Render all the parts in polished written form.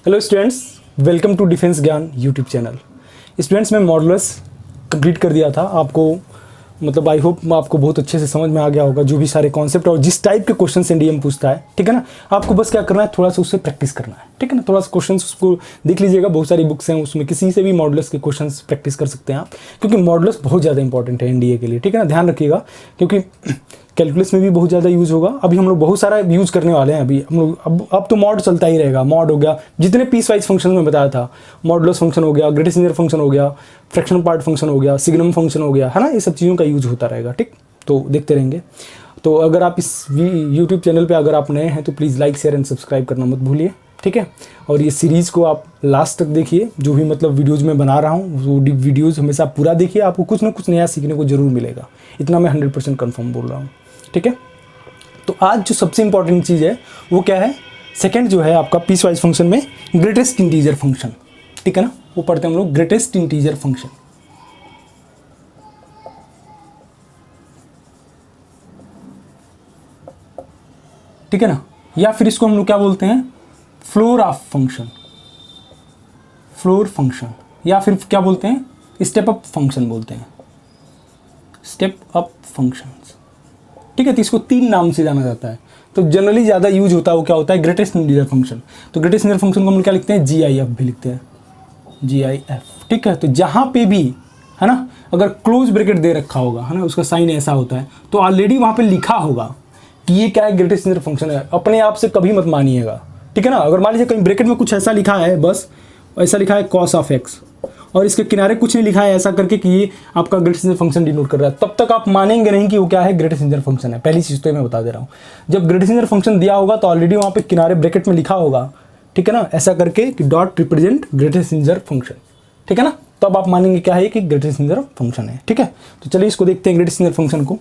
Hello students, welcome to defence Gyan YouTube channel. Students, मैं modulus complete कर दिया था। आपको मतलब आई होप आपको बहुत अच्छे से समझ में आ गया होगा जो भी सारे कॉन्सेप्ट और जिस टाइप के क्वेश्चन एनडीएम पूछता है, ठीक है ना। आपको बस क्या करना है, थोड़ा सा उससे प्रैक्टिस करना है, ठीक है ना। थोड़ा सा क्वेश्चन उसको देख लीजिएगा, बहुत सारी बुक्स हैं, उसमें किसी से भी मॉडुलस के क्वेश्चन प्रैक्टिस कर सकते हैं आप, क्योंकि मॉडुलस बहुत ज़्यादा इंपॉर्टेंट है एनडीए के लिए, ठीक है ना। ध्यान रखिएगा, क्योंकि कैलकुलस में भी बहुत ज़्यादा यूज़ होगा। अभी हम लोग बहुत सारा यूज़ करने वाले हैं। अभी हम लोग अब तो मॉड चलता ही रहेगा। मॉड हो गया, जितने पीस वाइज फंक्शन में बताया था, मॉडुलस फंक्शन हो गया, ग्रेटेस्ट इंटीजर फंक्शन हो गया, फ्रैक्शन पार्ट फंक्शन हो गया, सिग्नम फंक्शन हो गया, है ना। ये सब चीज़ों का यूज़ होता रहेगा, ठीक। तो देखते रहेंगे। तो अगर आप इस यूट्यूब चैनल पर अगर आप नए हैं तो please like share and subscribe करना मत भूलिए, ठीक है। और ये सीरीज़ को आप लास्ट तक देखिए, जो भी मतलब वीडियोज़ में बना रहा हूँ वो वीडियोज़ हमेशा पूरा देखिए, आपको कुछ ना कुछ नया सीखने को जरूर मिलेगा। इतना मैं 100% कन्फर्म बोल रहा हूँ, ठीक है। तो आज जो सबसे इंपॉर्टेंट चीज़ है वो क्या है, सेकंड जो है आपका पीस वाइज फंक्शन में ग्रेटेस्ट इंटीजर फंक्शन, ठीक है ना। वो पढ़ते हैं हम लोग ग्रेटेस्ट इंटीजर फंक्शन, ठीक है ना। या फिर इसको हम लोग क्या बोलते हैं, floor of function, floor function, या फिर क्या बोलते हैं, स्टेप अप फंक्शन बोलते हैं, स्टेप अप फंक्शन, ठीक है। तो इसको तीन नाम से जाना जाता है। तो जनरली ज़्यादा यूज होता है वो क्या होता है, ग्रेटेस्ट इंटीजर फंक्शन। तो ग्रेटेस्ट इंटीजर फंक्शन को हम क्या लिखते हैं, GIF भी लिखते हैं, GIF, ठीक है। तो जहाँ पे भी है ना, अगर क्लोज ब्रैकेट दे रखा होगा, है ना, उसका साइन ऐसा होता है, तो ऑलरेडी वहाँ पे लिखा होगा कि ये क्या है, ग्रेटेस्ट इंटीजर फंक्शन है। अपने आप से कभी मत मानिएगा, ठीक है ना। अगर मान लीजिए कहीं ब्रैकेट में कुछ ऐसा लिखा है, बस ऐसा लिखा है cos ऑफ x, और इसके किनारे कुछ नहीं लिखा है ऐसा करके कि ये आपका ग्रेटेस्ट इंटीजर फंक्शन डिनोट कर रहा है, तब तक आप मानेंगे नहीं कि वो क्या है, ग्रेटेस्ट इंटीजर फंक्शन है। पहली चीज़ तो मैं बता दे रहा हूँ, जब ग्रेटेस्ट इंटीजर फंक्शन दिया होगा तो ऑलरेडी वहाँ पे किनारे ब्रैकेट में लिखा होगा, ठीक है ना, ऐसा करके कि dot represent greatest integer function, ठीक है ना। तब आप मानेंगे क्या है कि ग्रेटेस्ट इंटीजर फंक्शन है, ठीक है। तो चलिए इसको देखते हैं, ग्रेटेस्ट इंटीजर फंक्शन को।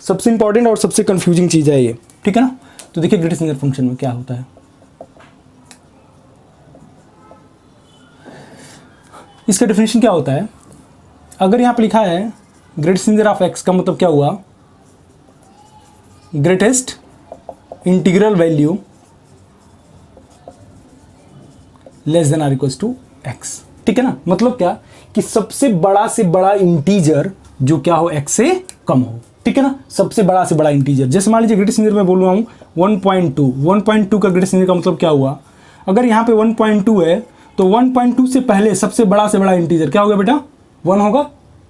सबसे इंपॉर्टेंट और सबसे कंफ्यूजिंग चीज़ है ये, ठीक है ना। तो देखिए ग्रेटेस्ट इंटीजर फंक्शन में क्या होता है। इसका डेफिनेशन क्या होता है, अगर यहाँ पे लिखा है ग्रेटेस्ट इंटीजर ऑफ x का मतलब क्या हुआ, greatest integral value less than or equals to x, ठीक है ना। मतलब क्या कि सबसे बड़ा से बड़ा इंटीजर जो क्या हो, x से कम हो, ठीक है ना। सबसे बड़ा से बड़ा इंटीजर, जैसे मान लीजिए ग्रेटेस्ट इंटीजर मैं बोल रहा हूँ 1.2 का ग्रेटेस्ट इंटीजर का मतलब क्या हुआ, अगर यहाँ पे 1.2 है तो 1.2 से पहले सबसे बड़ा से बड़ा इंटीजर क्या होगा बेटा, 1 होगा,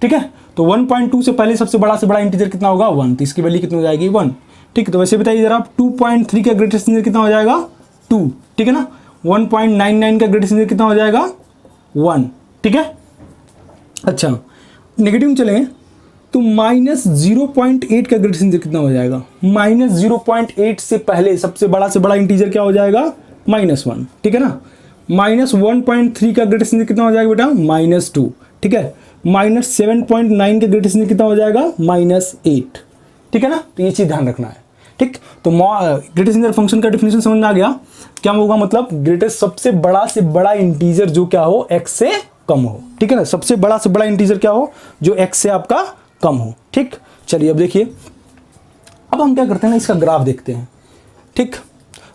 ठीक है। तो 1.2 से पहले सबसे बड़ा से बड़ा इंटीजर कितना होगा, 1, तो इसकी वैल्यू कितनी हो जाएगी, 1, ठीक है। तो वैसे बताइए जरा, 2.3 का ग्रेटेस्ट इंटीजर कितना हो जाएगा, 2, ठीक है ना। 1.99 का ग्रेटेस्ट इंटीजर कितना हो जाएगा, 1, ठीक है। अच्छा, नेगेटिव में चलें तो -0.8 का ग्रेटेस्ट इंटीजर कितना हो जाएगा, -0.8 से पहले सबसे बड़ा से बड़ा इंटीजर क्या हो जाएगा, -1, ठीक है ना। -1.3 का ग्रेटेस्ट इंटीजर कितना हो जाएगा बेटा, -2, ठीक है। -7.9 का ग्रेटेस्ट इंटीजर कितना हो जाएगा, -8, ठीक है ना। तो ये चीज़ ध्यान रखना है, ठीक। तो ग्रेटेस्ट इंटीजर फंक्शन का डेफिनेशन समझ में आ गया, क्या होगा, मतलब ग्रेटेस्ट सबसे बड़ा से बड़ा इंटीजर जो क्या हो, x से कम हो, ठीक है ना। सबसे बड़ा से बड़ा इंटीजर क्या हो, जो x से आपका कम हो, ठीक। चलिए अब देखिए, अब हम क्या करते हैं ना, इसका ग्राफ देखते हैं, ठीक।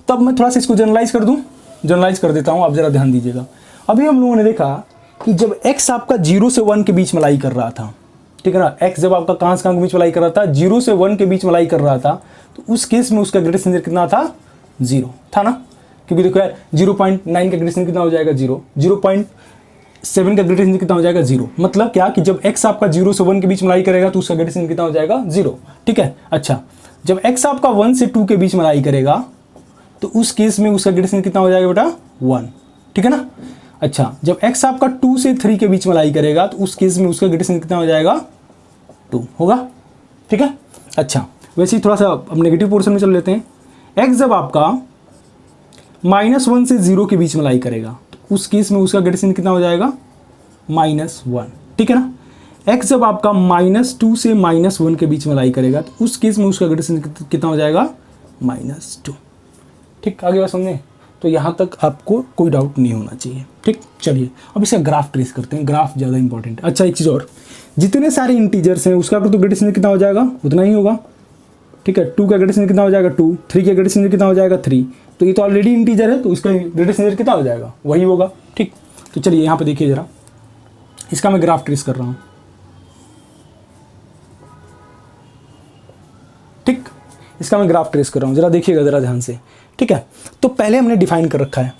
तब मैं थोड़ा सा इसको जनरलाइज कर दूं, जनरलाइज कर देता हूं, आप जरा ध्यान दीजिएगा। अभी हम लोगों ने देखा कि जब x आपका 0 से 1 के बीच मलाई कर रहा था, ठीक है ना, x जब आपका कहां से कहां के बीच मलाई कर रहा था, 0 से 1 के बीच मलाई कर रहा था, तो उस केस में उसका ग्रेटेस्ट इंटीजर कितना था, 0 था ना। क्योंकि देखो यार 0.9 का ग्रेटेस्ट इंटीजर कितना हो जाएगा, 0, 0.7 का ग्रेटेस्ट इंटीजर कितना हो जाएगा, 0। मतलब क्या कि जब x आपका 0 से 1 के बीच मलाई करेगा तो उसका ग्रेटेस्ट इंटीजर कितना हो जाएगा, 0, ठीक है। अच्छा, जब x आपका 1 से 2 के बीच मलाई करेगा तो उस केस में उसका ग्रेटेस्ट इंटीजर कितना हो जाएगा बेटा, 1, ठीक है ना। अच्छा, जब x आपका 2 से 3 के बीच मलाई करेगा तो उस केस में उसका ग्रेटेस्ट इंटीजर कितना हो जाएगा, 2 होगा, ठीक है। अच्छा, वैसे ही थोड़ा सा अब नेगेटिव पोर्शन में चल लेते हैं। x जब आपका -1 से 0 के बीच मलाई करेगा तो उस केस में उसका ग्रेटेस्ट इंटीजर कितना हो जाएगा, -1, ठीक है ना। x जब आपका -2 से -1 के बीच मलाई करेगा तो उस केस में उसका ग्रेटेस्ट इंटीजर कितना हो जाएगा, -2, ठीक। आगे बात समझे, तो यहाँ तक आपको कोई डाउट नहीं होना चाहिए, ठीक। चलिए अब इसका ग्राफ ट्रेस करते हैं, ग्राफ ज़्यादा इंपॉर्टेंट है। अच्छा, एक चीज़ और, जितने सारे इंटीजर्स हैं उसका तो ग्रेटेस्ट इंटीजर कितना हो जाएगा, उतना ही होगा, ठीक है। 2 का ग्रेटेस्ट इंटीजर कितना हो जाएगा, 2, 3 का ग्रेटेस्ट इंटीजर कितना हो जाएगा, 3, तो ये तो ऑलरेडी इंटीजर है, तो इसका ग्रेटेस्ट इंटीजर कितना हो जाएगा, वही होगा। ठीक, तो चलिए यहाँ पे देखिए ज़रा, इसका मैं ग्राफ ट्रेस कर रहा हूँ। ठीक, इसका मैं ग्राफ ट्रेस कर रहा हूँ, ज़रा देखिएगा ज़रा ध्यान से। ठीक है, तो पहले हमने डिफाइन कर रखा है,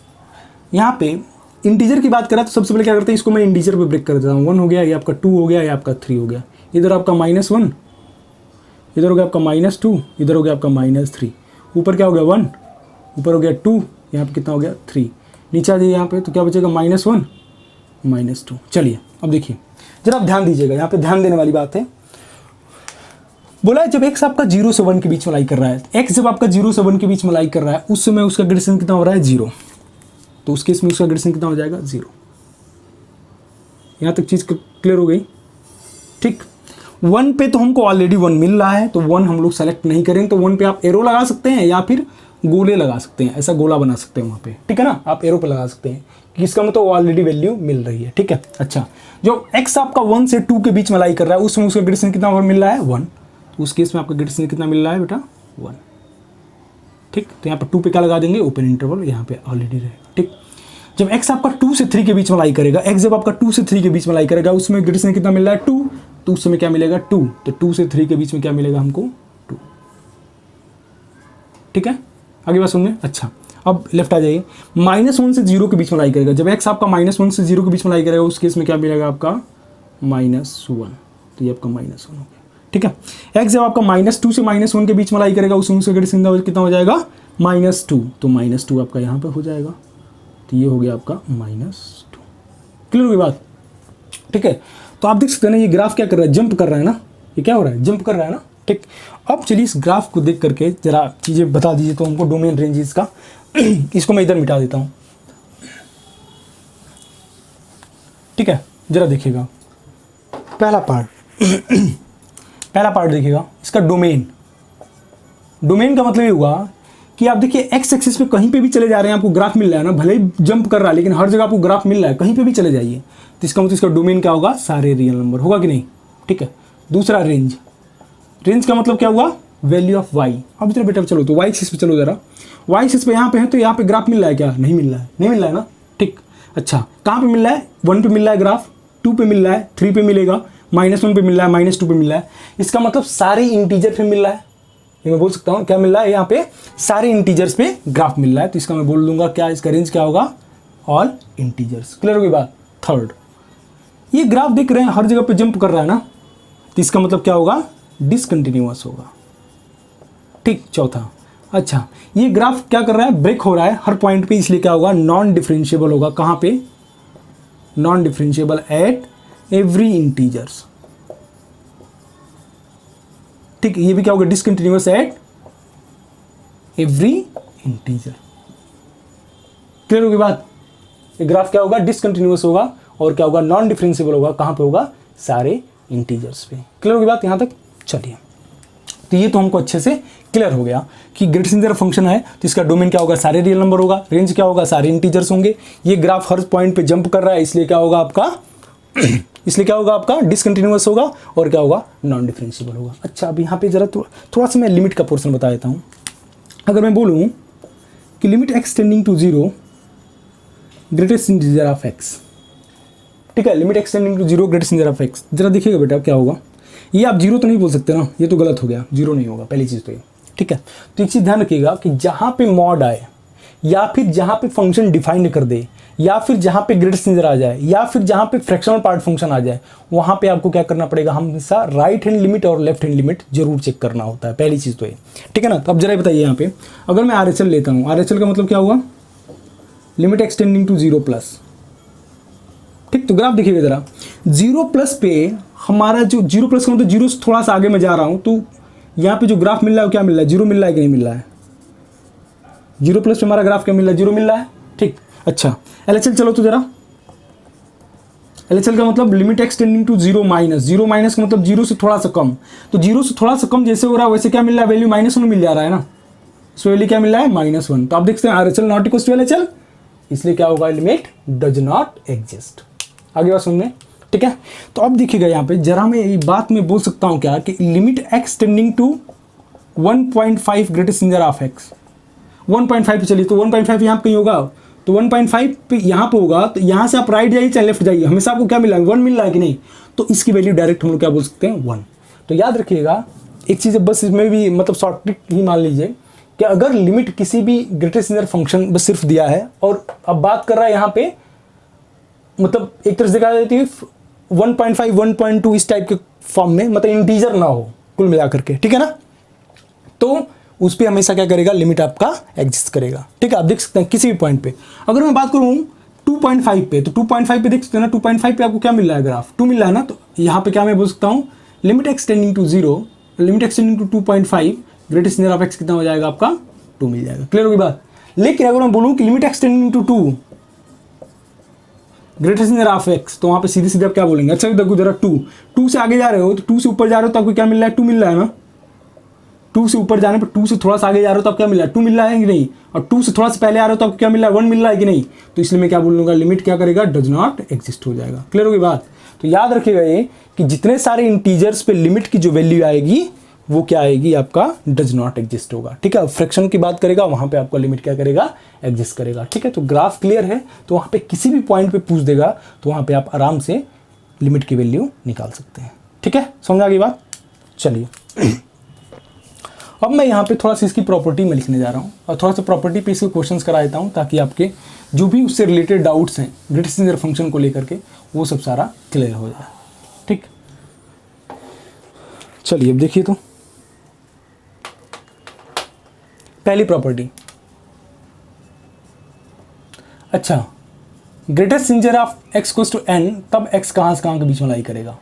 यहाँ पे इंटीजर की बात करा तो सबसे पहले क्या करते हैं, इसको मैं इंटीजर पे ब्रेक कर देता हूँ। 1 हो गया, ये आपका 2 हो गया, ये आपका 3 हो गया, इधर आपका -1, इधर हो गया आपका -2, इधर हो गया आपका -3, ऊपर क्या हो गया 1, ऊपर हो गया 2, यहाँ पे कितना हो गया 3, नीचे आ जाइए यहाँ पे तो क्या बचेगा -1 -2। चलिए अब देखिए जरा आप ध्यान दीजिएगा, यहाँ पे ध्यान देने वाली बात है। बोला है जब x आपका 0 से 1 के बीच में लाई कर रहा है, x जब आपका 0 से 1 के बीच में लाई कर रहा है उस समय उसका ग्रेडेशन कितना हो रहा है 0, तो उस केस में उसका ग्रेडेशन कितना हो जाएगा 0। यहाँ तक चीज़ क्लियर हो गई। ठीक, 1 पे तो हमको ऑलरेडी 1 मिल रहा है, तो 1 हम लोग सेलेक्ट नहीं करेंगे, तो 1 पे आप एरो लगा सकते हैं या फिर गोले लगा सकते हैं, ऐसा गोला बना सकते हैं वहाँ पे। ठीक है ना, आप एरो पे लगा सकते हैं कि इसका मतलब ऑलरेडी वैल्यू मिल रही है। ठीक है, अच्छा जो x आपका 1 से 2 के बीच में लाई कर रहा है उसमें उसका ग्रेडेशन कितना मिल रहा है 1, तो उस केस में आपका ग्रेडेशन कितना मिल रहा है बेटा 1। ठीक, तो यहाँ पर 2 पे क्या लगा देंगे, ओपन इंटरवल, यहाँ पे ऑलरेडी रहेगा। ठीक, जब x आपका 2 से 3 के बीच में लाई करेगा, x जब आपका 2 से 3 के बीच में लाई करेगा उसमें ग्रेडेशन कितना मिल रहा है 2, तो उस समय क्या मिलेगा 2, तो 2 से 3 के बीच में क्या मिलेगा हमको 2। ठीक है, आगे बात सुनिए। अच्छा अब लेफ्ट आ जाइए, -1 से 0 के बीच में लाई करेगा, जब x आपका -1 से 0 के बीच में लाई करेगा उस केस में क्या मिलेगा आपका -1, तो ये आपका -1 हो गया। ठीक है, x जब आपका -2 से -1 के बीच में लाई करेगा उसमें उसका ग्रेडेशन कितना हो जाएगा -2, तो -2 आपका यहाँ पे हो जाएगा, तो ये हो गया आपका -2। क्लियर होगी बात। ठीक है, तो आप देख सकते हैं ना ये ग्राफ क्या कर रहा है, जंप कर रहा है ना, ये क्या हो रहा है, जंप कर रहा है ना। ठीक, अब चलिए इस ग्राफ को देख करके जरा चीज़ें बता दीजिए तो हमको डोमेन रेंजेस का। इसको मैं इधर मिटा देता हूँ। ठीक है, जरा देखिएगा पहला पार्ट देखिएगा, इसका डोमेन का मतलब ये हुआ कि आप देखिए x एक्सिस पे कहीं पे भी चले जा रहे हैं आपको ग्राफ मिल रहा है ना, भले ही जंप कर रहा है लेकिन हर जगह आपको ग्राफ मिल रहा है, कहीं पे भी चले जाइए, तो इसका मतलब इसका डोमेन क्या होगा, सारे रियल नंबर होगा कि नहीं। ठीक है, दूसरा रेंज का मतलब क्या हुआ, वैल्यू ऑफ y। अब इधर बेटा चलो तो y एक्सिस पे चलो जरा, y एक्सिस पे यहाँ पे है तो यहाँ पे ग्राफ मिल रहा है क्या, नहीं मिल रहा है ना। ठीक, अच्छा कहाँ पे मिल रहा है, 1 पे मिल रहा है ग्राफ, 2 पे मिल रहा है, 3 पे मिलेगा, -1 पे मिल रहा है, -2 पे मिल रहा है, इसका मतलब सारे इंटीजर पे मिल रहा है। ये मैं बोल सकता हूँ क्या मिल रहा है, यहाँ पे सारे इंटीजर्स पे ग्राफ मिल रहा है, तो इसका मैं बोल दूंगा क्या, इसका रेंज क्या होगा, ऑल इंटीजर्स। क्लियर होगी बात। थर्ड, ये ग्राफ देख रहे हैं हर जगह पे जंप कर रहा है ना, तो इसका मतलब क्या होगा, डिसकंटिन्यूअस होगा। ठीक, चौथा, अच्छा ये ग्राफ क्या कर रहा है, ब्रेक हो रहा है हर पॉइंट पे, इसलिए क्या होगा, नॉन डिफरेंशिएबल होगा। कहाँ पे, non differentiable at every integers. ठीक, ये भी क्या होगा, discontinuous at every integer. Clear होगी बात। ये ग्राफ क्या होगा, डिसकंटिन्यूअस होगा और क्या होगा, नॉन डिफरेंशिएबल होगा। कहाँ पे होगा, सारे इंटीजर्स पे। क्लियर होगी बात यहाँ तक। चलिए, तो ये तो हमको अच्छे से क्लियर हो गया कि ग्रेटेस्ट इंटीजर फंक्शन है तो इसका डोमेन क्या होगा, सारे रियल नंबर होगा, रेंज क्या होगा, सारे इंटीजर्स होंगे। ये ग्राफ हर पॉइंट पे जंप कर रहा है इसलिए क्या होगा आपका डिसकंटिन्यूअस होगा और क्या होगा, नॉन डिफरेंशिएबल होगा। अच्छा अब यहाँ पे जरा थोड़ा सा मैं लिमिट का पोर्शन बता देता हूँ। अगर मैं बोलूँ कि limit x tending to 0 greatest integer of x, ठीक है, limit x tending to 0 greatest integer of x, जरा देखिएगा बेटा क्या होगा। ये आप 0 तो नहीं बोल सकते ना, ये तो गलत हो गया, 0 नहीं होगा पहली चीज़ तो ये। ठीक है, तो एक चीज़ ध्यान रखिएगा कि जहाँ पे मॉड आए या फिर जहाँ पे फंक्शन डिफाइंड कर दे या फिर जहाँ पे ग्रेटेस्ट इंटीजर आ जाए या फिर जहाँ पे फ्रैक्शनल पार्ट फंक्शन आ जाए, वहाँ पे आपको क्या करना पड़ेगा, हमेशा राइट हैंड लिमिट और लेफ्ट हैंड लिमिट जरूर चेक करना होता है, पहली चीज़ तो ये। ठीक है ना, तो अब जरा बताइए यहाँ पे अगर मैं RHL लेता हूँ, RHL का मतलब क्या हुआ, लिमिट x टेंडिंग टू 0+। ठीक, तो ग्राफ देखिएगा जरा, 0+ पे हमारा जो 0+ का मतलब 0 से थोड़ा सा आगे मैं जा रहा हूँ, तो यहाँ पे जो ग्राफ मिल रहा है वो क्या मिल रहा है, 0 मिल रहा है कि नहीं मिल रहा है, 0+ पे हमारा ग्राफ क्या मिल रहा है, 0 मिल रहा है। ठीक, अच्छा LHL चलो तो जरा, LHL का मतलब limit x tending to 0 minus का मतलब 0 से थोड़ा सा कम, तो 0 से थोड़ा सा कम जैसे हो रहा है वैसे क्या मिल रहा है, वैल्यू -1 मिल जा रहा है ना, सो वैल्यू क्या मिल रहा है, -1। तो आप देखते हैं RHL not equal to LHL, इसलिए क्या होगा, लिमिट डज नॉट एग्जिस्ट। आगे बात सुनने। ठीक है, तो अब देखिएगा यहाँ पे जरा मैं ये बात में बोल सकता हूँ क्या कि limit x tending to 1.5 greatest integer of x 1.5 पे चलिए, तो 1.5 यहाँ पे कहीं होगा, तो 1.5 पे यहाँ पे होगा, तो यहाँ से आप राइट जाइए चाहे लेफ्ट जाइए, हमेशा आपको क्या मिला है, 1 मिल रहा है कि नहीं, तो इसकी वैल्यू डायरेक्ट हम लोग क्या बोल सकते हैं, 1। तो याद रखिएगा एक चीज़ बस, इसमें भी मतलब शॉर्ट ट्रिक ही मान लीजिए कि अगर लिमिट किसी भी ग्रेटेस्ट इंटीजर फंक्शन बस सिर्फ दिया है, और अब बात कर रहा है यहाँ पे मतलब एक तरह से देखा जाती है 1.5 1.2 इस टाइप के फॉर्म में, मतलब इंटीजर ना हो कुल मिलाकर के, ठीक है ना, तो उस पर हमेशा क्या करेगा, लिमिट आपका एग्जिस्ट करेगा। ठीक है, आप देख सकते हैं किसी भी पॉइंट पे। अगर मैं बात करूँ 2.5 पे, तो 2.5 पे देख सकते हैं ना, 2.5 पे आपको क्या मिल रहा है, ग्राफ 2 मिल रहा है ना, तो यहाँ पे क्या मैं बोल सकता हूँ, limit x tending to 0, limit x tending to 2.5, greatest integer of x कितना हो जाएगा आपका, 2 मिल जाएगा। क्लियर होगी बात। लेकिन अगर मैं बोलूँ कि limit x tending to 2, greatest integer of x, तो वहाँ पे सीधे सीधे आप क्या बोलेंगे, अच्छा देखो जरा 2 से आगे जा रहे हो, तो 2 से ऊपर जा रहे हो तो आपको क्या मिल रहा है, 2 मिल रहा है ना, 2 से ऊपर जाने पर 2 से थोड़ा सा आगे जा रहे हो तो आप क्या मिल रहा है, 2 मिल रहा है कि नहीं, और 2 से थोड़ा सा पहले आ रहे हो तो आपको क्या मिल रहा है, 1 मिल रहा है कि नहीं, तो इसलिए मैं क्या बोल लूँगा, लिमिट क्या करेगा, डज नॉट एग्जिस्ट हो जाएगा। क्लियर होगी बात। तो याद रखिएगा ये कि जितने सारे इंटीजर्स पे लिमिट की जो वैल्यू आएगी वो क्या आएगी, आपका डज नॉट एग्जिस्ट होगा। ठीक है, फ्रैक्शन की बात करेगा वहाँ पे आपका लिमिट क्या करेगा, एग्जिस्ट करेगा। ठीक है, तो ग्राफ क्लियर है, तो वहाँ पे किसी भी पॉइंट पे पूछ देगा तो वहाँ पे आप आराम से लिमिट की वैल्यू निकाल सकते हैं। ठीक है, समझ आ गई बात। चलिए अब मैं यहाँ पे थोड़ा सा इसकी प्रॉपर्टी में लिखने जा रहा हूँ और थोड़ा सा प्रॉपर्टी पे इसके क्वेश्चंस करा देता हूँ ताकि आपके जो भी उससे रिलेटेड डाउट्स हैं ग्रेटेस्ट इंटीजर फंक्शन को लेकर के वो सब सारा क्लियर हो जाए। ठीक, चलिए अब देखिए, तो पहली प्रॉपर्टी, अच्छा greatest integer of x equals to n, तब x कहाँ से कहाँ के बीच में लाई करेगा।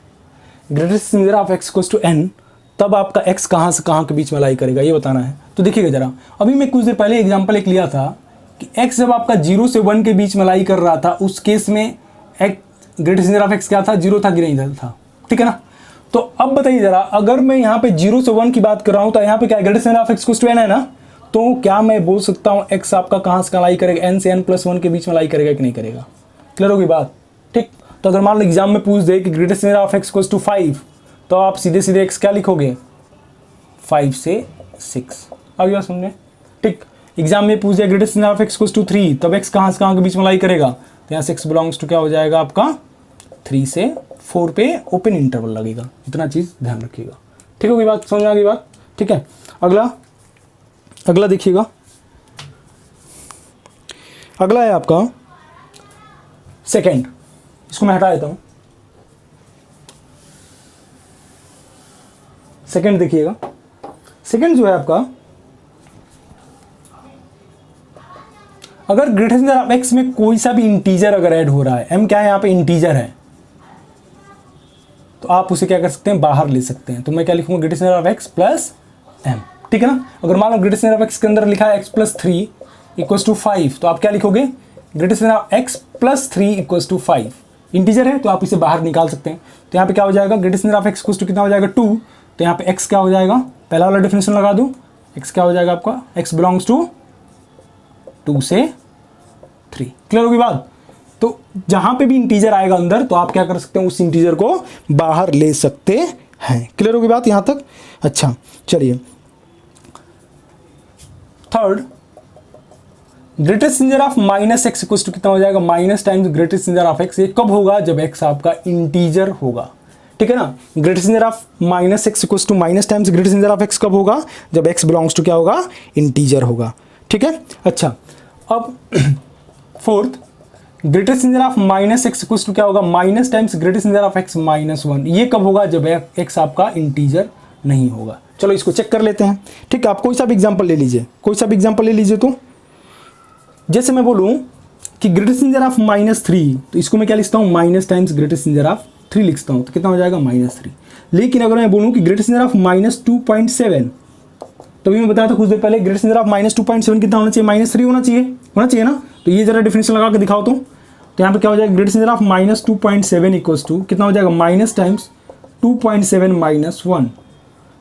Greatest integer of x equals to n, तब आपका x कहाँ से कहाँ के बीच में लाई करेगा, ये बताना है। तो देखिएगा जरा, अभी मैं कुछ देर पहले एग्जांपल एक लिया था कि x जब आपका 0 से 1 के बीच में लाई कर रहा था, उस केस में ग्रेटेस्ट इंटीजर ऑफ x क्या था, 0 था कि नहीं था। ठीक है ना, तो अब बताइए जरा, अगर मैं यहाँ पे 0 से 1 की बात कर रहा हूँ तो यहाँ पे क्या greatest integer of x equals to n है ना, तो क्या मैं बोल सकता हूँ x आपका कहाँ से कहाँ लाई करेगा, n से n+1 के बीच में लाई करेगा कि नहीं करेगा। क्लियर होगी बात। ठीक, तो अगर मान लो एग्जाम में पूछ दे कि greatest integer of x equals to 5, तो आप सीधे सीधे x क्या लिखोगे, 5 से 6। आ गया समझ में। ठीक, एग्जाम में पूछ दिया greatest integer of x equals to 3, तब x कहाँ से कहाँ के बीच में लाई करेगा, तो यहाँ 6 बिलोंग्स टू क्या हो जाएगा आपका 3 से 4 पे ओपन इंटरवल लगेगा। इतना चीज़ ध्यान रखिएगा। ठीक होगी बात, समझ में आ गई बात। ठीक है, अगला देखिएगा, अगला है आपका सेकंड, इसको मैं हटा देता हूं। सेकंड देखिएगा, सेकंड जो है आपका, अगर ग्रेटेस्ट इंटीजर ऑफ एक्स में कोई सा भी इंटीजर अगर ऐड हो रहा है, m क्या है यहाँ पे इंटीजर है, तो आप उसे क्या कर सकते हैं, बाहर ले सकते हैं। तो मैं क्या लिखूंगा, greatest integer of x plus m। ठीक है ना, अगर मान लो ग्रेटेस्ट इंटीजर ऑफ एक्स के अंदर लिखा है x प्लस 3 इक्वल्स टू 5, तो आप क्या लिखोगे, greatest integer of x plus 3 equals to 5। Integer है तो आप इसे बाहर निकाल सकते हैं। तो यहाँ पे क्या हो जाएगा, greatest integer of x equals to कितना हो जाएगा, 2। तो यहाँ पे x क्या हो जाएगा, पहला वाला डेफिनेशन लगा दूँ, x क्या हो जाएगा आपका, x बिलोंग्स टू 2 से 3। क्लियर होगी बात। तो जहां पे भी इंटीजर आएगा अंदर, तो आप क्या कर सकते हैं, उस इंटीजर को बाहर ले सकते हैं। क्लियर होगी बात यहां तक। अच्छा चलिए, third, greatest integer of minus x equals to कितना हो जाएगा, minus times greatest integer of x. ये कब होगा, जब एक्स आपका इंटीजर होगा। ठीक है ना, greatest integer of minus x equals to minus times greatest integer of x कब होगा, जब एक्स बिलोंग्स टू क्या होगा, इंटीजर होगा। ठीक है, अच्छा अब fourth, greatest integer of minus x equals to क्या होगा, minus times greatest integer of x minus 1। ये कब होगा, जब एक्स आपका इंटीजर नहीं होगा। चलो इसको चेक कर लेते हैं। ठीक है, आप कोई सा भी एग्जांपल ले लीजिए, कोई सा भी एग्जांपल ले लीजिए। तो जैसे मैं बोलूं कि ग्रेटेस्ट इंटीजर ऑफ -3, तो इसको मैं क्या लिखता हूं, minus times greatest integer of 3 लिखता हूं, तो कितना हो जाएगा, -3। लेकिन अगर मैं बोलूं कि ग्रेटेस्ट इंटीजर ऑफ -2.7, तो भी मैं बताया था कुछ देर पहले, ग्रेटेस्ट इंटीजर ऑफ -2.7 कितना होना चाहिए, -3 होना चाहिए ना। तो ये जरा डिफरेंशियल लगा के दिखाओ। तो यहाँ पे क्या हो जाएगा, greatest integer of -2.7 equals to कितना हो जाएगा, माइनस टाइम्स 2.7 माइनस 1।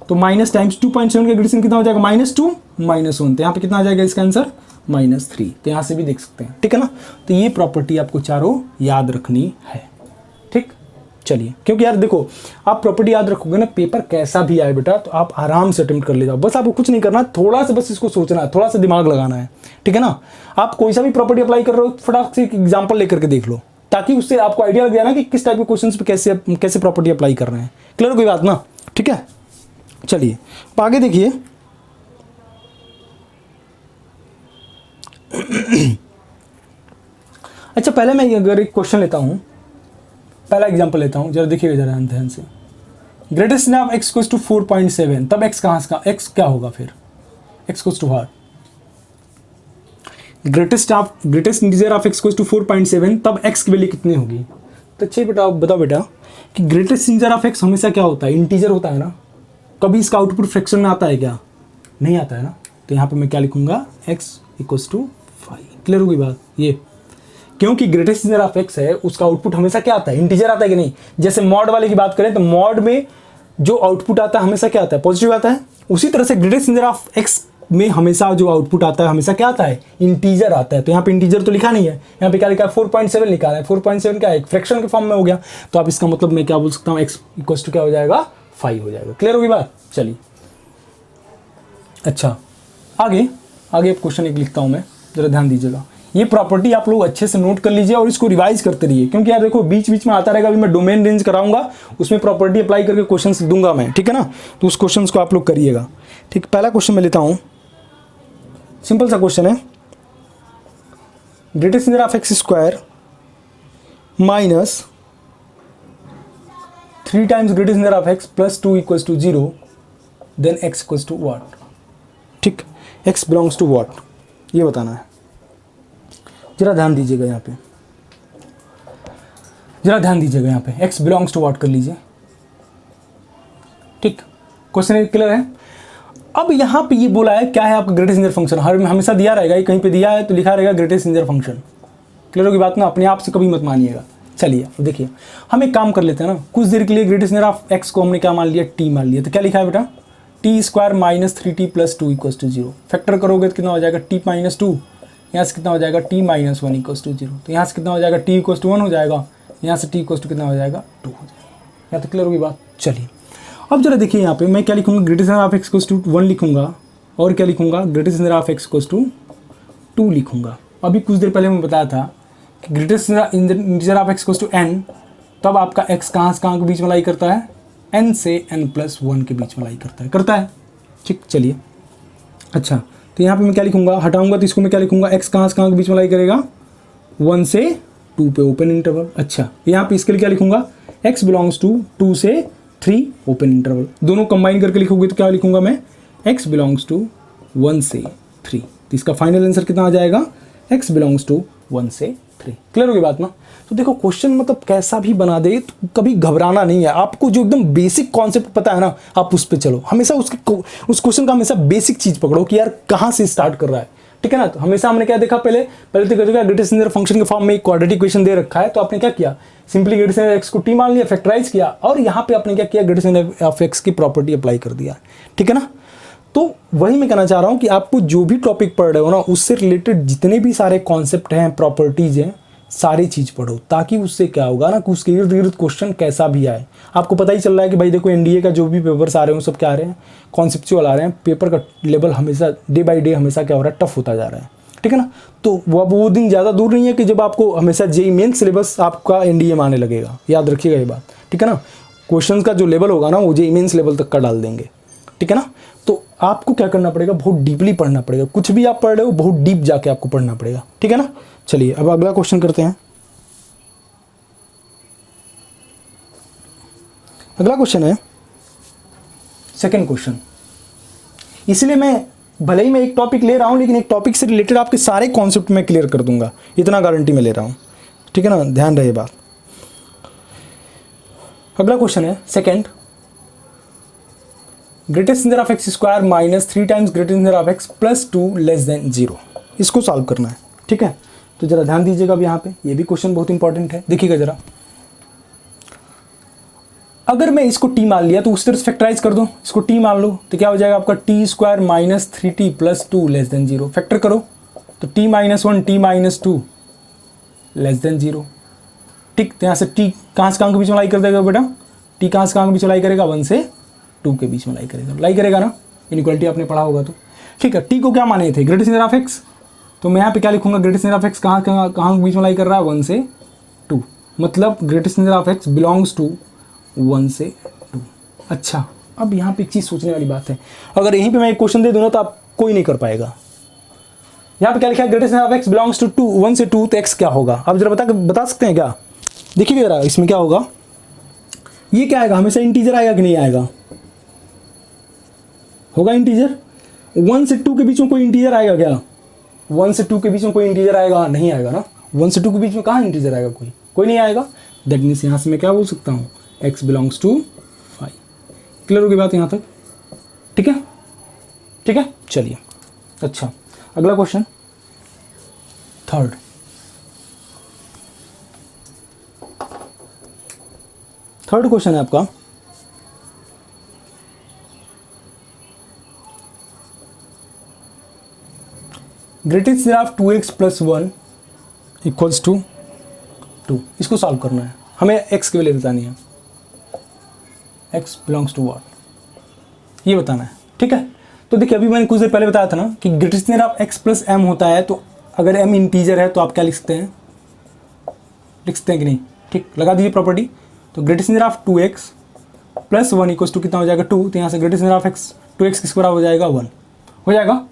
तो माइनस टाइम्स 2.7 का ग्रेटेस्ट कितना हो जाएगा, -2 -1। तो यहाँ पे कितना आ जाएगा इसका आंसर, -3। तो यहाँ से भी देख सकते हैं। ठीक है ना, तो ये प्रॉपर्टी आपको चारों याद रखनी है। ठीक, चलिए, क्योंकि यार देखो आप प्रॉपर्टी याद रखोगे ना, पेपर कैसा भी आए बेटा तो आप आराम से अटेम्प्ट कर ले जाओ। बस आपको कुछ नहीं करना, थोड़ा सा बस इसको सोचना है, थोड़ा सा दिमाग लगाना है, ठीक है ना। आप कोई सा भी प्रॉपर्टी अप्लाई कर रहे हो फटाक से एक एग्जाम्पल लेकर के देख लो, ताकि उससे आपको आइडिया लग जाए ना कि किस टाइप के क्वेश्चन पे कैसे प्रॉपर्टी अप्लाई कर रहे हैं। क्लियर कोई बात ना, ठीक है। चलिए अब आगे देखिए। अच्छा, पहले मैं अगर एक क्वेश्चन लेता हूं, पहला एग्जांपल लेता हूं, जरा देखिएगा जरा ध्यान से। Greatest of x equals to 4.7, तब x कहाँ का x क्या होगा फिर? x equals to what? Greatest integer of x equals to 4.7, तब x की वैल्यू कितनी होगी? तो अच्छे बेटा बताओ बेटा कि ग्रेटेस्ट इंटीजर ऑफ x हमेशा क्या होता है? इंटीजर होता है ना। कभी इसका आउटपुट फ्रैक्शन में आता है क्या? नहीं आता है ना। तो यहाँ पे मैं क्या लिखूंगा? x equals to 5। क्लियर होगी बात ये? क्योंकि ग्रेटेस्ट इंटीजर ऑफ x है, उसका आउटपुट हमेशा क्या आता है? इंटीजर आता है कि नहीं? जैसे मॉड वाले की बात करें तो मॉड में जो आउटपुट आता है हमेशा क्या आता है? पॉजिटिव आता है। उसी तरह से ग्रेटेस्ट इंटीजर ऑफ x में हमेशा जो आउटपुट आता है हमेशा क्या आता है? इंटीजर आता है। तो यहाँ पे इंटीजर तो लिखा नहीं है, यहाँ पे क्या लिखा है? 4.7 लिखा है। 4.7 क्या है? एक फ्रैक्शन के फॉर्म में हो गया। तो आप इसका मतलब मैं क्या बोल सकता हूँ? x इक्वल्स टू क्या हो जाएगा? 5 हो जाएगा। क्लियर होगी बात? चलिए अच्छा, आगे क्वेश्चन एक लिखता हूँ मैं, जरा ध्यान दीजिएगा। ये प्रॉपर्टी आप लोग अच्छे से नोट कर लीजिए और इसको रिवाइज करते रहिए, क्योंकि यार देखो बीच बीच में आता रहेगा। अभी मैं डोमेन रेंज कराऊंगा, उसमें प्रॉपर्टी अप्लाई करके क्वेश्चंस दूंगा मैं, ठीक है ना। तो उस क्वेश्चंस को आप लोग करिएगा, ठीक। पहला क्वेश्चन मैं लेता हूं, सिंपल सा क्वेश्चन है। Greatest integer of x square minus 3 times greatest integer of x plus 2 equals to 0, then x equals to what? ठीक, x बिलोंग्स टू व्हाट, ये बताना है। जरा ध्यान दीजिएगा यहाँ पे, x बिलोंग्स टू व्हाट कर लीजिए, ठीक। क्वेश्चन क्लियर है? अब यहाँ पे ये बोला है क्या है आपका ग्रेटेस्ट इंटीजर फंक्शन, हमेशा दिया रहेगा, ये कहीं पे दिया है तो लिखा रहेगा ग्रेटेस्ट इंटीजर फंक्शन। क्लियर होगी बात ना, अपने आप से कभी मत मानिएगा। चलिए देखिए, हम एक काम कर लेते हैं ना, कुछ देर के लिए ग्रेटेस्ट इंटीजर ऑफ x को हमने क्या मान लिया? t मान लिया। तो क्या लिखा है बेटा? T square minus 3t plus 2 equals to 0। Factor करोगे तो कितना हो जाएगा? t माइनस 2, यहाँ से कितना हो जाएगा? t minus 1 equals to 0। तो यहाँ से कितना हो जाएगा? t इक्वल्स टू 1 हो जाएगा, यहाँ से t इक्वल्स टू कितना हो जाएगा? 2 हो जाएगा। यहाँ तो क्लियर होगी बात? चलिए अब जरा देखिए यहाँ पे मैं क्या लिखूंगा? Greatest integer of x equals to 1 लिखूंगा, और क्या लिखूंगा? Greatest integer of x equals to 2 लिखूंगा। अभी कुछ देर पहले मैं बताया था कि greatest integer of x equals to n, तब आपका x कहाँ से कहाँ के बीच में लाई करता है? n से n प्लस 1 के बीच में लाई करता है, ठीक। चलिए अच्छा, तो यहाँ पे मैं क्या लिखूंगा? हटाऊंगा तो इसको मैं क्या लिखूंगा? x कहाँ से कहाँ के बीच में लाई करेगा? 1 से 2 पे ओपन इंटरवल। अच्छा, यहाँ पे इसके लिए क्या लिखूंगा? x बिलोंग्स टू 2 से 3 ओपन इंटरवल। दोनों कंबाइन करके लिखोगे तो क्या लिखूंगा मैं? x बिलोंग्स टू 1 से 3। तो इसका फाइनल आंसर कितना आ जाएगा? x बिलोंग्स टू 1 से 3। क्लियर होगी बात ना? तो देखो क्वेश्चन मतलब कैसा भी बना दे तो कभी घबराना नहीं है। आपको जो एकदम बेसिक कॉन्सेप्ट पता है ना, आप उस पर चलो। हमेशा उस क्वेश्चन का हमेशा बेसिक चीज पकड़ो कि यार कहाँ से स्टार्ट कर रहा है, ठीक है ना। तो हमेशा हमने क्या देखा? पहले तो ग्रेटेस्ट इंटीजर फंक्शन के फॉर्म में एक क्वाड्रेटिक इक्वेशन दे रखा है, तो आपने क्या किया? सिंपली ग्रेटेस्ट इंटीजर x को t मान लिया, फैक्टराइज किया, और यहाँ पे आपने क्या किया? ग्रेटेस्ट इंटीजर ऑफ x की प्रॉपर्टी अप्लाई कर दिया, ठीक है ना। तो वही मैं कहना चाह रहा हूँ कि आपको जो भी टॉपिक पढ़ रहे हो ना, उससे रिलेटेड जितने भी सारे कॉन्सेप्ट हैं, प्रॉपर्टीज हैं, सारी चीज़ पढ़ो, ताकि उससे क्या होगा ना कि उसके इर्द गिर्द क्वेश्चन कैसा भी आए आपको पता ही चल रहा है कि भाई देखो एनडीए का जो भी पेपर्स आ रहे हैं सब क्या आ रहे हैं? कॉन्सेप्चुअल आ रहे हैं। पेपर का लेवल हमेशा डे बाई डे हमेशा क्या हो रहा है? टफ होता जा रहा है, ठीक है ना। तो वो दिन ज़्यादा दूर नहीं है कि जब आपको हमेशा जेईई मेन सिलेबस आपका एनडीए में आने लगेगा। याद रखिएगा ये बात, ठीक है ना। क्वेश्चन का जो लेवल होगा ना वो जेईई मेंस लेवल तक का डाल देंगे, ठीक है ना। तो आपको क्या करना पड़ेगा? बहुत डीपली पढ़ना पड़ेगा। कुछ भी आप पढ़ रहे हो बहुत डीप जाके आपको पढ़ना पड़ेगा, ठीक है ना। चलिए अब अगला क्वेश्चन करते हैं। अगला क्वेश्चन है सेकंड क्वेश्चन। इसलिए मैं भले ही मैं एक टॉपिक ले रहा हूं, लेकिन एक टॉपिक से रिलेटेड आपके सारे कॉन्सेप्ट मैं क्लियर कर दूंगा, इतना गारंटी मैं ले रहा हूं, ठीक है ना। ध्यान रहे बात। अगला क्वेश्चन है second. Greatest integer of x square minus 3 times greatest integer of x plus 2 less than 0, इसको सॉल्व करना है, ठीक है। तो जरा ध्यान दीजिएगा अब यहाँ पे, ये भी क्वेश्चन बहुत इंपॉर्टेंट है। देखिएगा जरा, अगर मैं इसको t मान लिया तो उस तरह से फैक्टराइज कर दो, इसको t मान लो तो क्या हो जाएगा आपका? t square minus 3t plus 2 less than 0। Factor करो तो t minus 1 t minus 2 less than 0, ठीक। तो यहाँ से टी कहाँ से कहाँ के बीच में लाई कर देगा बेटा, टी कहाँ से कहाँ के बीच में लाई करेगा, 1 से 2 के बीच में लाई करेगा, लाई करेगा ना, इनइक्वालिटी आपने पढ़ा होगा तो। ठीक है, टी को क्या माने थे, ग्रेटेस्ट नंबर ऑफ एक्स, तो मैं यहाँ पे क्या लिखूंगा, ग्रेटेस्ट नंबर ऑफ एक्स कहाँ के बीच में लाई कर रहा है, 1 से 2, मतलब greatest number of x belongs to 1 से 2। अच्छा, अब यहाँ पे एक चीज़ सोचने वाली बात है, अगर यहीं पे मैं एक क्वेश्चन दे दूँ ना तो आप कोई नहीं कर पाएगा। यहाँ पे क्या लिखा है, greatest number of x belongs to 1 से 2, तो एक्स क्या होगा, आप जरा बता सकते हैं क्या, देखिए जरा इसमें क्या होगा, ये क्या आएगा, हमेशा इंटीजर आएगा कि नहीं आएगा, होगा इंटीजर। 1 से 2 के बीच में कोई इंटीजर आएगा क्या, 1 से 2 के बीच में कोई इंटीजर आएगा, नहीं आएगा ना, 1 से 2 के बीच में कहाँ इंटीजर आएगा, कोई नहीं आएगा। दैट मीन्स यहाँ से मैं क्या बोल सकता हूँ, x बिलोंग्स टू 5। क्लियर होगी बात यहाँ तक, ठीक है, ठीक है, चलिए। अच्छा, अगला क्वेश्चन, थर्ड क्वेश्चन है आपका, greatest number of 2x + 1 equals to 2, इसको सॉल्व करना है हमें, x की वैल्यू बतानी है, x बिलोंग्स टू व्हाट, ये बताना है, ठीक है। तो देखिए अभी मैंने कुछ देर पहले बताया था ना कि greatest number of x + m होता है, तो अगर m इंटीजर है तो आप क्या लिख सकते हैं, कि नहीं, ठीक, लगा दीजिए प्रॉपर्टी। तो greatest number of 2x + 1 equals to कितना हो जाएगा, 2, तो यहाँ से greatest number of x 2x किसके बराबर हो जाएगा, 1 हो जाएगा,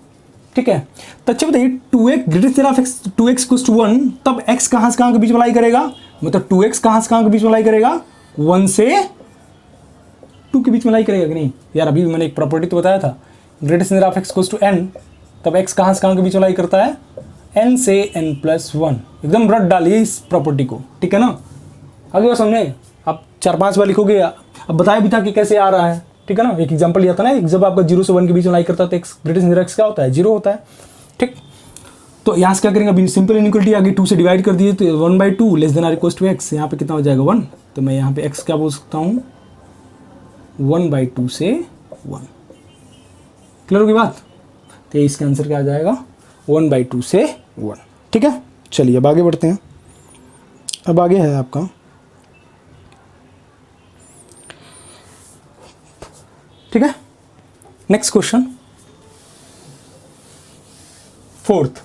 ठीक है। तो अच्छा बताइए, 2x greatest number of x 2x equals to 1, तब x कहाँ से कहाँ के बीच में लाई करेगा, मतलब 2x कहाँ से कहाँ के बीच में लाई करेगा, 1 से 2 के बीच में लाई करेगा कि नहीं। यार अभी मैंने एक प्रॉपर्टी तो बताया था, greatest number of x equals to n, तब x कहाँ से कहाँ के बीच में लाई करता है, n से n + 1, एकदम रट डालिए इस प्रॉपर्टी को, ठीक है ना। आगे बात समझे, आप 4-5 बार लिखोगे, अब बताया भी था कि कैसे आ रहा है, ठीक है ना। एक एग्जांपल लिया था ना, जब आपका 0 से 1 के बीच में लाई करता है तो x ग्रेटेस्ट नंबर x क्या होता है, 0 होता है, ठीक। तो यहाँ से क्या करेंगे, अभी सिंपल इनइक्वालिटी आगे 2 से डिवाइड कर दिए, तो 1/2 less than or equals to x, यहाँ पे कितना हो जाएगा 1, तो मैं यहाँ पे x क्या बोल सकता हूँ, 1/2 से 1। क्लियर होगी बात, तो इसका आंसर क्या आ जाएगा, 1/2 से 1, ठीक है। चलिए अब आगे बढ़ते हैं, अब आगे है आपका, ठीक है, नेक्स्ट क्वेश्चन, फोर्थ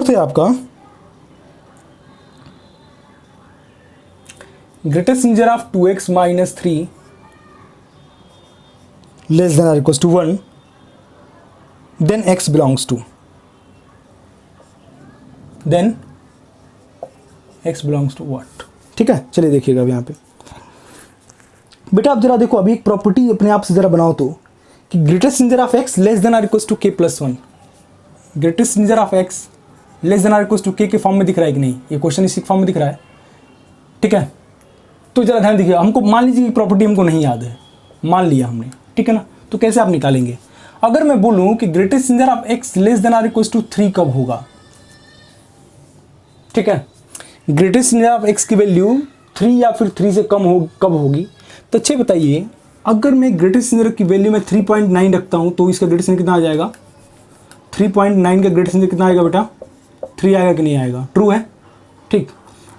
है आपका, greatest number of 2x - 3 less than or equals to 1, then x belongs to, then x belongs to what, ठीक है। चलिए देखिएगा अब यहाँ पे बेटा, आप जरा देखो, अभी एक प्रॉपर्टी अपने आप से जरा बनाओ तो, कि greatest number of x less than or equals to k + 1, greatest number of x less than or equals to k के फॉर्म में दिख रहा है कि नहीं, ये क्वेश्चन इसी फॉर्म में दिख रहा है, ठीक है। तो जरा ध्यान दीजिए, हमको मान लीजिए कि प्रॉपर्टी हमको नहीं याद है, मान लिया हमने, ठीक है ना, तो कैसे आप निकालेंगे, अगर मैं बोलूं कि greatest number of x less than or equals to 3 कब होगा, ठीक है, ग्रेटेस्ट नंबर ऑफ x की वैल्यू 3 या फिर 3 से कम कब होगी। तो अच्छे बताइए, अगर मैं ग्रेटेस्ट नंबर की वैल्यू में 3.9 रखता हूं तो इसका ग्रेटेस्ट नंबर कितना आ जाएगा, 3.9 का ग्रेटेस्ट नंबर कितना आएगा बेटा, 3 आएगा कि नहीं आएगा, ट्रू है, ठीक।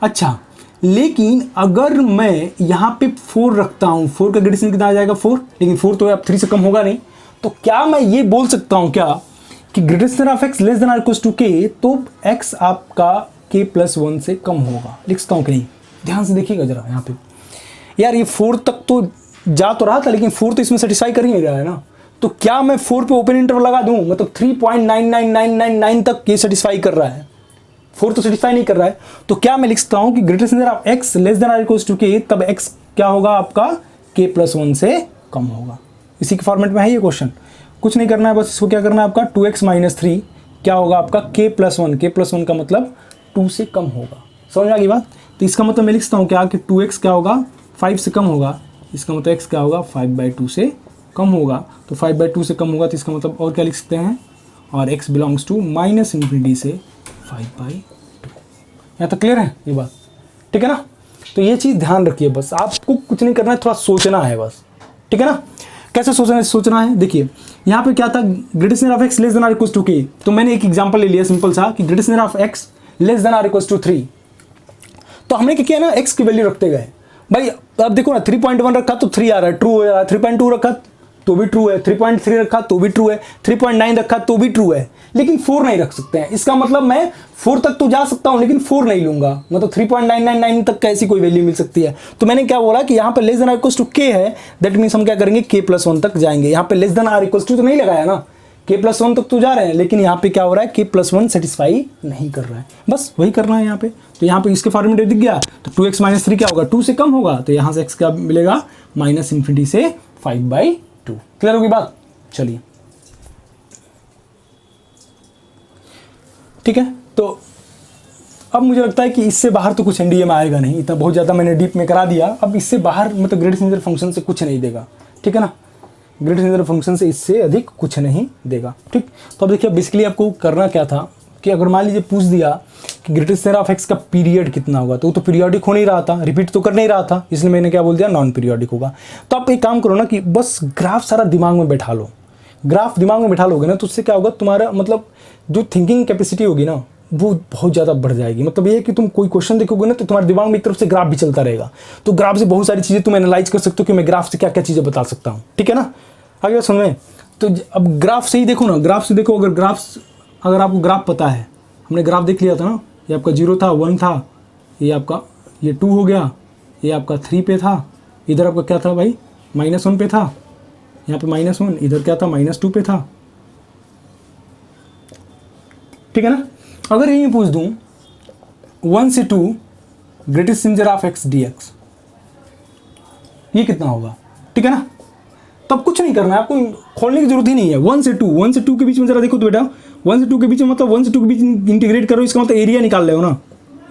अच्छा, लेकिन अगर मैं यहाँ पे 4 रखता हूँ, 4 का ग्रेटेस्ट नंबर कितना आ जाएगा, 4, लेकिन 4 तो अब 3 से कम होगा नहीं, तो क्या मैं ये बोल सकता हूँ क्या कि greatest number of x less than or equals to k, तो x आपका k + 1 से कम होगा, लिख सकता हूँ कि नहीं, ध्यान से देखिएगा जरा यहाँ पे। यार ये 4 तक तो जा तो रहा था, लेकिन 4 तो इसमें सेटिस्फाई कर ही नहीं रहा है ना, तो क्या मैं 4 पे ओपन इंटरवल लगा दूं, मतलब 3.99999 तक ये सेटिस्फाई कर रहा है, 4 तो सेटिस्फाई नहीं कर रहा है, तो क्या मैं लिख सकता हूं कि greatest number of x less than or equals to k, तब x क्या होगा आपका, k + 1 से कम होगा। इसी के फॉर्मेट में है ये क्वेश्चन, कुछ नहीं करना है, बस इसको क्या करना है, आपका 2x - 3 क्या होगा आपका, k + 1, k + 1 का मतलब 2 से कम होगा, समझ में आ गई बात। तो इसका मतलब मैं लिख सकता हूँ क्या कि 2x क्या होगा, 5 से कम होगा, इसका मतलब x क्या होगा, 5/2 से कम होगा, तो 5/2 से कम होगा, तो इसका मतलब और क्या लिख सकते हैं, और x बिलोंग्स टू -∞ से 5/2। यहाँ तक क्लियर है ये बात, ठीक है ना। तो ये चीज़ ध्यान रखिए, बस आपको कुछ नहीं करना है, थोड़ा सोचना है बस, ठीक है ना। कैसे सोचना है, देखिए यहाँ पे क्या था, greatest number of x less than or equals to k. तो मैंने एक एग्जांपल ले लिया सिंपल सा कि greatest number of x less than or equals to 3। तो हमने क्या किया ना, एक्स की वैल्यू रखते गए भाई। अब देखो ना 3.1 रखा तो 3 आ रहा है, ट्रू हो रहा है। 3.2 रखा तो भी ट्रू है, 3.3 रखा तो भी ट्रू है, 3.9 रखा तो भी ट्रू है, लेकिन 4 नहीं रख सकते हैं। इसका मतलब मैं 4 तक तो जा सकता हूं लेकिन 4 नहीं लूंगा, मतलब 3.999 तक कैसी कोई वैल्यू मिल सकती है। तो मैंने क्या बोला कि यहाँ पे less than or equals to k है, दैट मीन्स हम क्या करेंगे k+1 तक जाएंगे। यहाँ पे less than or equals to तो नहीं लगाया ना, k+1 तक तो जा रहे हैं, लेकिन यहाँ पे क्या हो रहा है, k+1 सेटिस्फाई नहीं कर रहा है, बस वही करना है यहाँ पे। तो यहाँ पे इसके फॉर्मेट दिख गया, तो 2x - 3 क्या होगा, 2 से कम होगा, तो यहाँ से x क्या मिलेगा, -∞ से 5/2। क्लियर होगी बात, चलिए ठीक है। तो अब मुझे लगता है कि इससे बाहर तो कुछ एनडीए में आएगा नहीं, इतना बहुत ज़्यादा मैंने डीप में करा दिया। अब इससे बाहर मतलब ग्रेटेस्ट इंटीजर फंक्शन से कुछ नहीं देगा, ठीक है ना, ग्रेटेस्ट इंटीजर फंक्शन से इससे अधिक कुछ नहीं देगा, ठीक। तो अब देखिए बेसिकली आपको करना क्या था कि अगर मान लीजिए पूछ दिया कि ग्रेटेस्ट नंबर ऑफ एक्स का पीरियड कितना होगा, तो वो तो पीरियोडिक हो नहीं रहा था, रिपीट तो कर नहीं रहा था, इसलिए मैंने क्या बोल दिया, नॉन पीरियोडिक होगा। तो आप एक काम करो ना कि बस ग्राफ सारा दिमाग में बैठा लो। ग्राफ दिमाग में बैठा लोगे ना तो उससे क्या होगा, तुम्हारा मतलब जो थिंकिंग कैपेसिटी होगी ना वो बहुत ज़्यादा बढ़ जाएगी। मतलब ये है कि तुम कोई क्वेश्चन देखोगे ना तो तुम्हारे दिमाग में एक तरफ से ग्राफ भी चलता रहेगा, तो ग्राफ से बहुत सारी चीज़ें तुम एनालाइज कर सकते हो कि मैं ग्राफ से क्या क्या चीज़ें बता सकता हूँ, ठीक है ना। आगे समझ में, तो अब ग्राफ से ही देखो ना, ग्राफ से देखो, अगर आपको ग्राफ पता है, हमने ग्राफ देख लिया था ना, ये आपका 0 था, 1 था, ये आपका ये 2 हो गया, ये आपका 3 पे था, इधर आपका क्या था भाई, -1 पे था, यहाँ पे -1, इधर क्या था, -2 पे था, ठीक है ना। अगर यही पूछ दूं 1 से 2 greatest integer of x dx, ये कितना होगा, ठीक है ना। तब कुछ नहीं करना है, आपको खोलने की जरूरत ही नहीं है। 1 से 2 के बीच में जरा देखो तो बेटा, 1 से 2 के बीच में मतलब 1 से 2 के बीच इंटीग्रेट करो, इसका मतलब एरिया निकाल रहे हो ना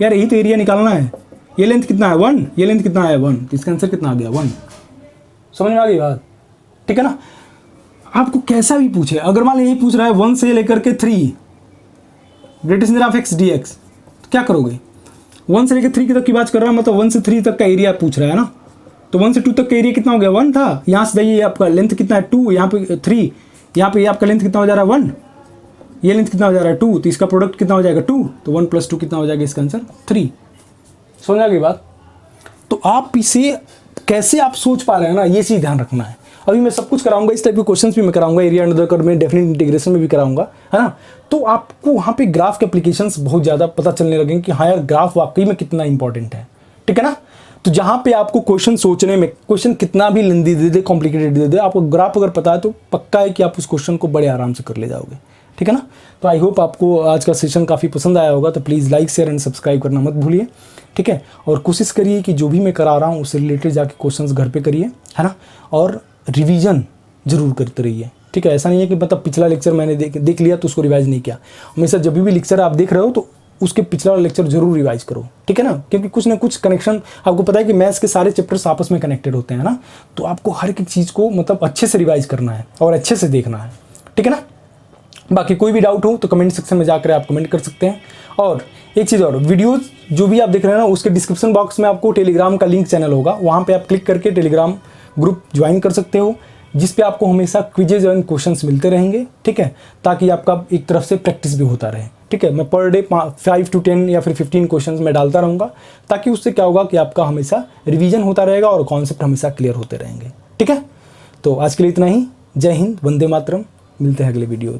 यार, यही तो एरिया निकालना है। ये लेंथ कितना है 1, ये लेंथ कितना है 1, इसका आंसर कितना आ गया 1। समझ में आ गई बात, ठीक है ना। आपको कैसा भी पूछे, अगर मान लीजिए पूछ रहा है 1 से लेकर के 3 greatest integer of x dx, तो क्या करोगे, 1 से लेकर 3 तक की बात कर रहा है, मतलब 1 से 3 तक का एरिया पूछ रहा है ना, तो 1 से 2 तक का एरिया कितना हो गया, 1 था। यहाँ से जाइए आपका लेंथ कितना है 2, यहाँ पे 3, यहाँ पे आपका लेंथ कितना हो जा रहा है 1, ये लेंथ कितना हो जा रहा है 2, तो इसका प्रोडक्ट कितना हो जाएगा 2, तो 1 + 2 कितना हो जाएगा, इसका आंसर 3। समझ आ गई बात। तो आप इसे कैसे आप सोच पा रहे हैं ना, ये चीज़ ध्यान रखना है। अभी मैं सब कुछ कराऊंगा, इस टाइप के क्वेश्चंस भी मैं कराऊंगा, एरिया अंडर द कर्व में, डेफिनेट इंटीग्रेशन में भी कराऊंगा, है ना। तो आपको वहाँ पे ग्राफ के एप्लीकेशंस बहुत ज़्यादा पता चलने लगेंगे कि हाँ यार ग्राफ वाकई में कितना इंपॉर्टेंट है, ठीक है ना। तो जहाँ पे आपको क्वेश्चन सोचने में, क्वेश्चन कितना भी लेंदी दे दे, कॉम्प्लिकेटेड दे दे, आपको ग्राफ अगर पता है तो पक्का है कि आप उस क्वेश्चन को बड़े आराम से कर ले जाओगे, ठीक है ना। तो आई होप आपको आज का सेशन काफ़ी पसंद आया होगा, तो please like share and subscribe करना मत भूलिए, ठीक है। और कोशिश करिए कि जो भी मैं करा रहा हूँ उससे रिलेटेड जाके क्वेश्चंस घर पे करिए, है ना, और रिवीजन जरूर करते रहिए, ठीक है। ऐसा नहीं है कि मतलब पिछला लेक्चर मैंने देख लिया तो उसको रिवाइज नहीं किया। हमेशा जब भी लेक्चर आप देख रहे हो तो उसके पिछला लेक्चर जरूर रिवाइज करो, ठीक है ना, क्योंकि कुछ ना कुछ कनेक्शन आपको पता है कि मैथ्स के सारे चैप्टर्स आपस में कनेक्टेड होते हैं ना, तो आपको हर एक चीज़ को मतलब अच्छे से रिवाइज करना है और अच्छे से देखना है, ठीक है ना। बाकी कोई भी डाउट हो तो कमेंट सेक्शन में जाकर आप कमेंट कर सकते हैं। और एक चीज़ और, वीडियोस जो भी आप देख रहे हैं ना उसके डिस्क्रिप्शन बॉक्स में आपको टेलीग्राम का लिंक चैनल होगा, वहाँ पे आप क्लिक करके टेलीग्राम ग्रुप ज्वाइन कर सकते हो, जिस पे आपको हमेशा क्विजेज एंड क्वेश्चंस मिलते रहेंगे, ठीक है, ताकि आपका एक तरफ से प्रैक्टिस भी होता रहे, ठीक है। मैं पर डे 5 to 10 या फिर 15 क्वेश्चंस मैं डालता रहूँगा, ताकि उससे क्या होगा कि आपका हमेशा रिवीजन होता रहेगा और कॉन्सेप्ट हमेशा क्लियर होते रहेंगे, ठीक है। तो आज के लिए इतना ही, जय हिंद, वंदे मातरम, मिलते हैं अगले वीडियो।